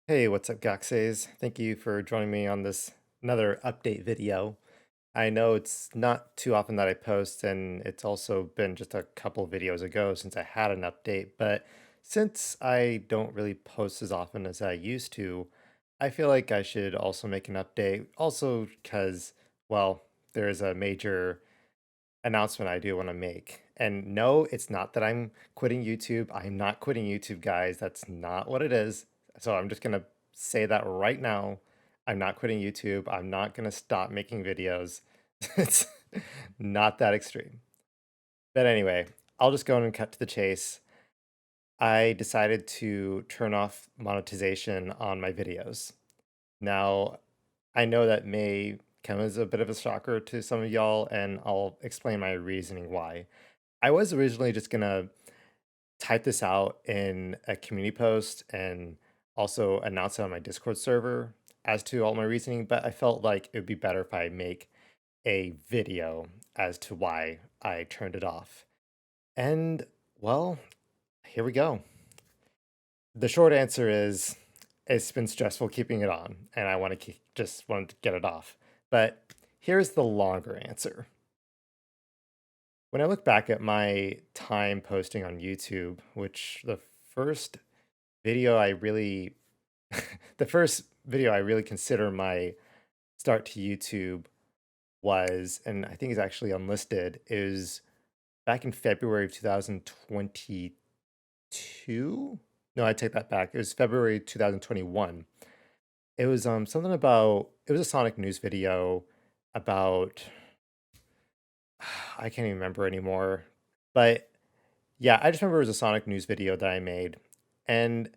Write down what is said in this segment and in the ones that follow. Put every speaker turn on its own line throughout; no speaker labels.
Hey, what's up, Goxes? Thank you for joining me on this another update video. I know it's not too often that I post, and it's also been just a couple videos ago since I had an update, but since I don't really post as often as I used to, I feel like I should also make an update. Also, because, well, there is a major announcement I do want to make. And no, it's not that I'm quitting YouTube. I'm not quitting YouTube, guys. That's not what it is. So I'm just going to say that right now. I'm not quitting YouTube. I'm not going to stop making videos. It's not that extreme. But anyway, I'll just go in and cut to the chase. I decided to turn off monetization on my videos. Now, I know that may come as a bit of a shocker to some of y'all, and I'll explain my reasoning why. I was originally just gonna type this out in a community post and also announce it on my Discord server as to all my reasoning, but I felt like it would be better if I make a video as to why I turned it off. And well, here we go. The short answer is it's been stressful keeping it on, and I want to just wanted to get it off. But here's the longer answer. When I look back at my time posting on YouTube, which first video I really the first video I really consider my start to YouTube was, and I think it's actually unlisted, is back in February of 2022. No, I take that back. It was February 2021. It was something about it was a Sonic news video about I can't even remember anymore. But yeah, I just remember it was a Sonic news video that I made. And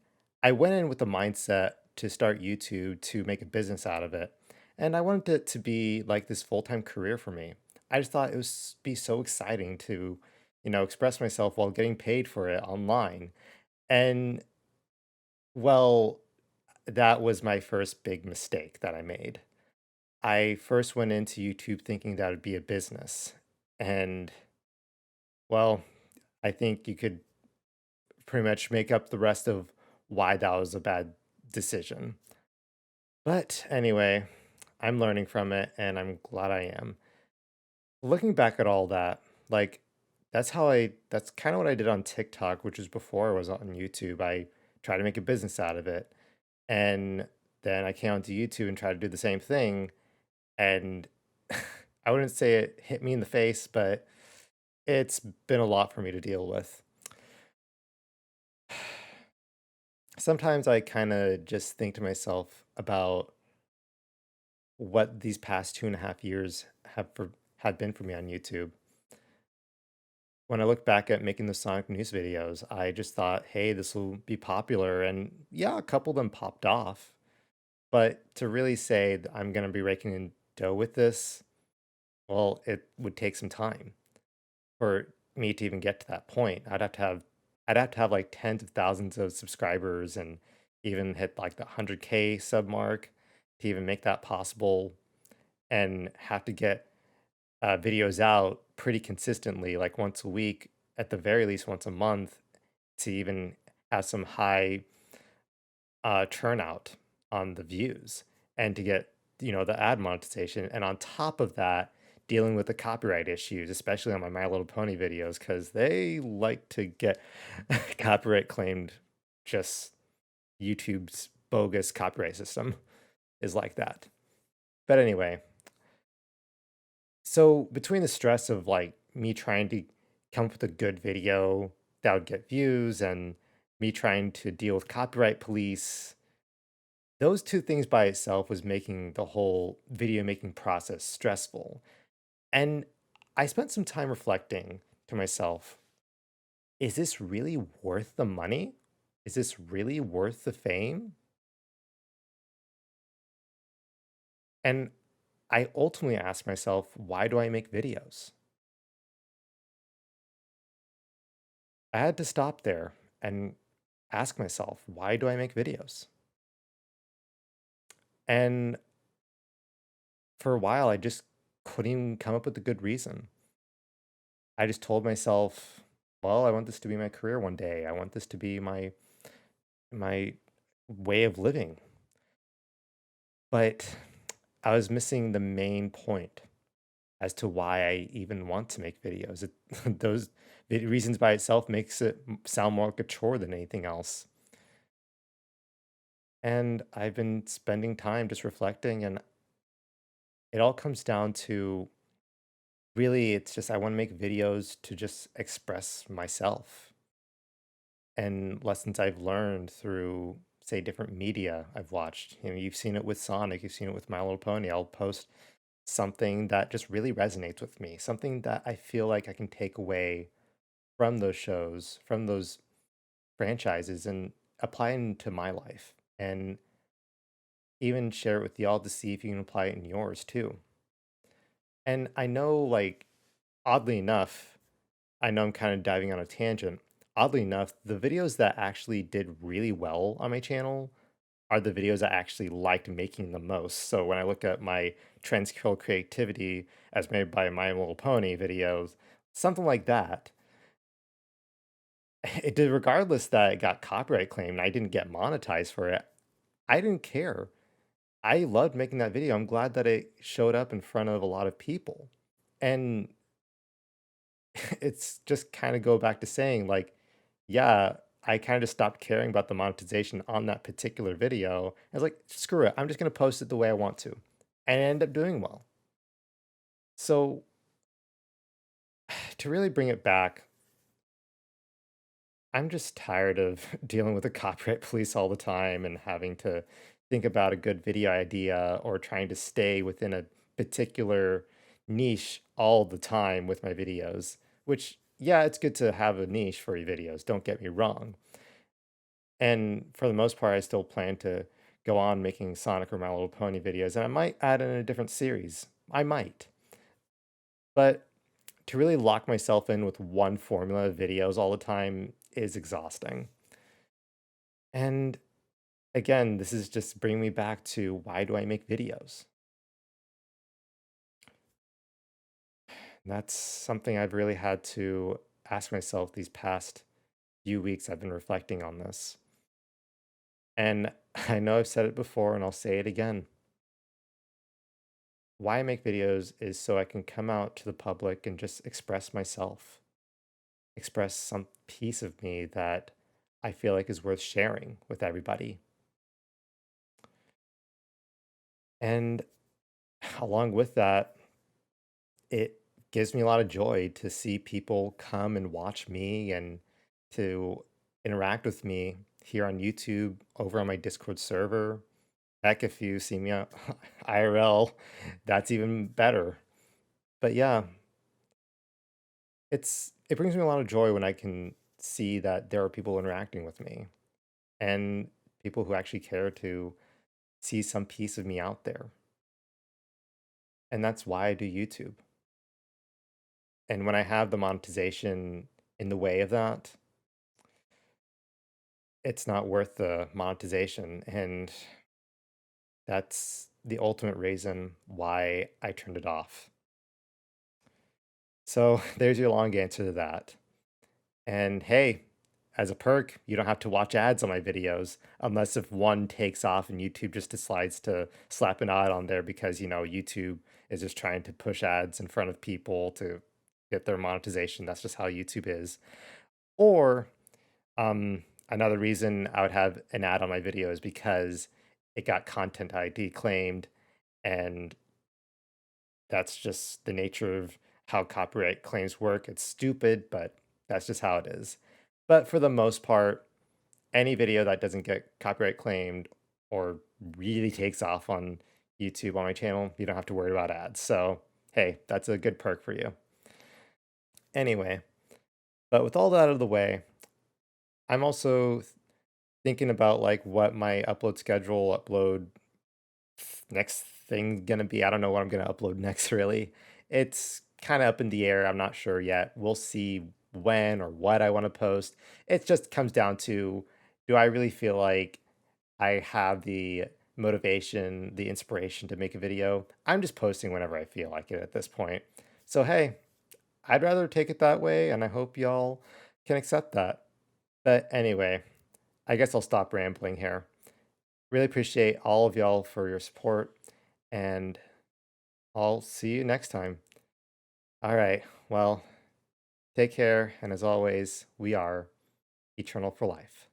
I went in with the mindset to start YouTube to make a business out of it. And I wanted it to be like this full-time career for me. I just thought it would be so exciting to, express myself while getting paid for it online. And well, that was my first big mistake that I made. I first went into YouTube thinking that would be a business. And well, I think you could pretty much make up the rest of why that was a bad decision. But anyway, I'm learning from it and I'm glad I am. Looking back at all that, like that's kind of what I did on TikTok, which was before I was on YouTube. I tried to make a business out of it. And then I came onto YouTube and tried to do the same thing. And I wouldn't say it hit me in the face, but it's been a lot for me to deal with. Sometimes I kind of just think to myself about what these past 2.5 years had been for me on YouTube. When I look back at making the Sonic news videos, I just thought, hey, this will be popular. And yeah, a couple of them popped off. But to really say that I'm going to be raking in dough with this, well, it would take some time for me to even get to that point. I'd have to have like tens of thousands of subscribers and even hit like the 100K sub mark to even make that possible, and have to get videos out pretty consistently, like once a week, at the very least once a month, to even have some high turnout on the views and to get the ad monetization. And on top of that, dealing with the copyright issues, especially on my Little Pony videos, because they like to get copyright claimed. Just YouTube's bogus copyright system is like that. But anyway, so between the stress of like me trying to come up with a good video that would get views and me trying to deal with copyright police, those two things by itself was making the whole video making process stressful. And I spent some time reflecting to myself, is this really worth the money? Is this really worth the fame? And I ultimately asked myself, why do I make videos? I had to stop there and ask myself, why do I make videos? And for a while, I just couldn't even come up with a good reason. I just told myself, well, I want this to be my career one day. I want this to be my way of living. But I was missing the main point as to why I even want to make videos. Those reasons by itself makes it sound more like a chore than anything else. And I've been spending time just reflecting, and it all comes down to really, it's just I want to make videos to just express myself and lessons I've learned through, say, different media I've watched. You've seen it with Sonic, you've seen it with My Little Pony. I'll post something that just really resonates with me, something that I feel like I can take away from those shows, from those franchises, and apply it into my life. And even share it with y'all to see if you can apply it in yours too. And I know, like, oddly enough, I know I'm kind of diving on a tangent. Oddly enough, the videos that actually did really well on my channel are the videos I actually liked making the most. So when I look at my Trends Kill Creativity as made by My Little Pony videos, something like that, it did regardless that it got copyright claimed and I didn't get monetized for it. I didn't care. I loved making that video. I'm glad that it showed up in front of a lot of people. And it's just kind of go back to saying, like, yeah, I kind of stopped caring about the monetization on that particular video. I was like, screw it. I'm just going to post it the way I want to. And I end up doing well. So to really bring it back, I'm just tired of dealing with the copyright police all the time and having to think about a good video idea or trying to stay within a particular niche all the time with my videos, which, yeah, it's good to have a niche for your videos, don't get me wrong. And for the most part, I still plan to go on making Sonic or My Little Pony videos, and I might add in a different series. I might. But to really lock myself in with one formula of videos all the time is exhausting. And again, this is just bringing me back to why do I make videos? That's something I've really had to ask myself these past few weeks. I've been reflecting on this. And I know I've said it before and I'll say it again. Why I make videos is so I can come out to the public and just express myself, express some piece of me that I feel like is worth sharing with everybody. And along with that, it gives me a lot of joy to see people come and watch me and to interact with me here on YouTube, over on my Discord server. Heck, if you see me on IRL, that's even better. But yeah, it brings me a lot of joy when I can see that there are people interacting with me and people who actually care to see some piece of me out there. And that's why I do YouTube. And when I have the monetization in the way of that, it's not worth the monetization. And that's the ultimate reason why I turned it off. So there's your long answer to that. And hey, as a perk, you don't have to watch ads on my videos unless if one takes off and YouTube just decides to slap an ad on there because, YouTube is just trying to push ads in front of people to get their monetization. That's just how YouTube is. Or another reason I would have an ad on my video is because it got content ID claimed, and that's just the nature of how copyright claims work. It's stupid, but that's just how it is. But for the most part, any video that doesn't get copyright claimed or really takes off on YouTube on my channel, you don't have to worry about ads. So, hey, that's a good perk for you. Anyway, but with all that out of the way, I'm also thinking about like what my upload schedule, upload next thing gonna be. I don't know what I'm gonna upload next really. It's kind of up in the air. I'm not sure yet. We'll see when or what I want to post. It just comes down to, do I really feel like I have the motivation, the inspiration to make a video? I'm just posting whenever I feel like it at this point. So hey, I'd rather take it that way, and I hope y'all can accept that. But anyway, I guess I'll stop rambling here. Really appreciate all of y'all for your support, and I'll see you next time. All right. Well, take care. And as always, we are eternal for life.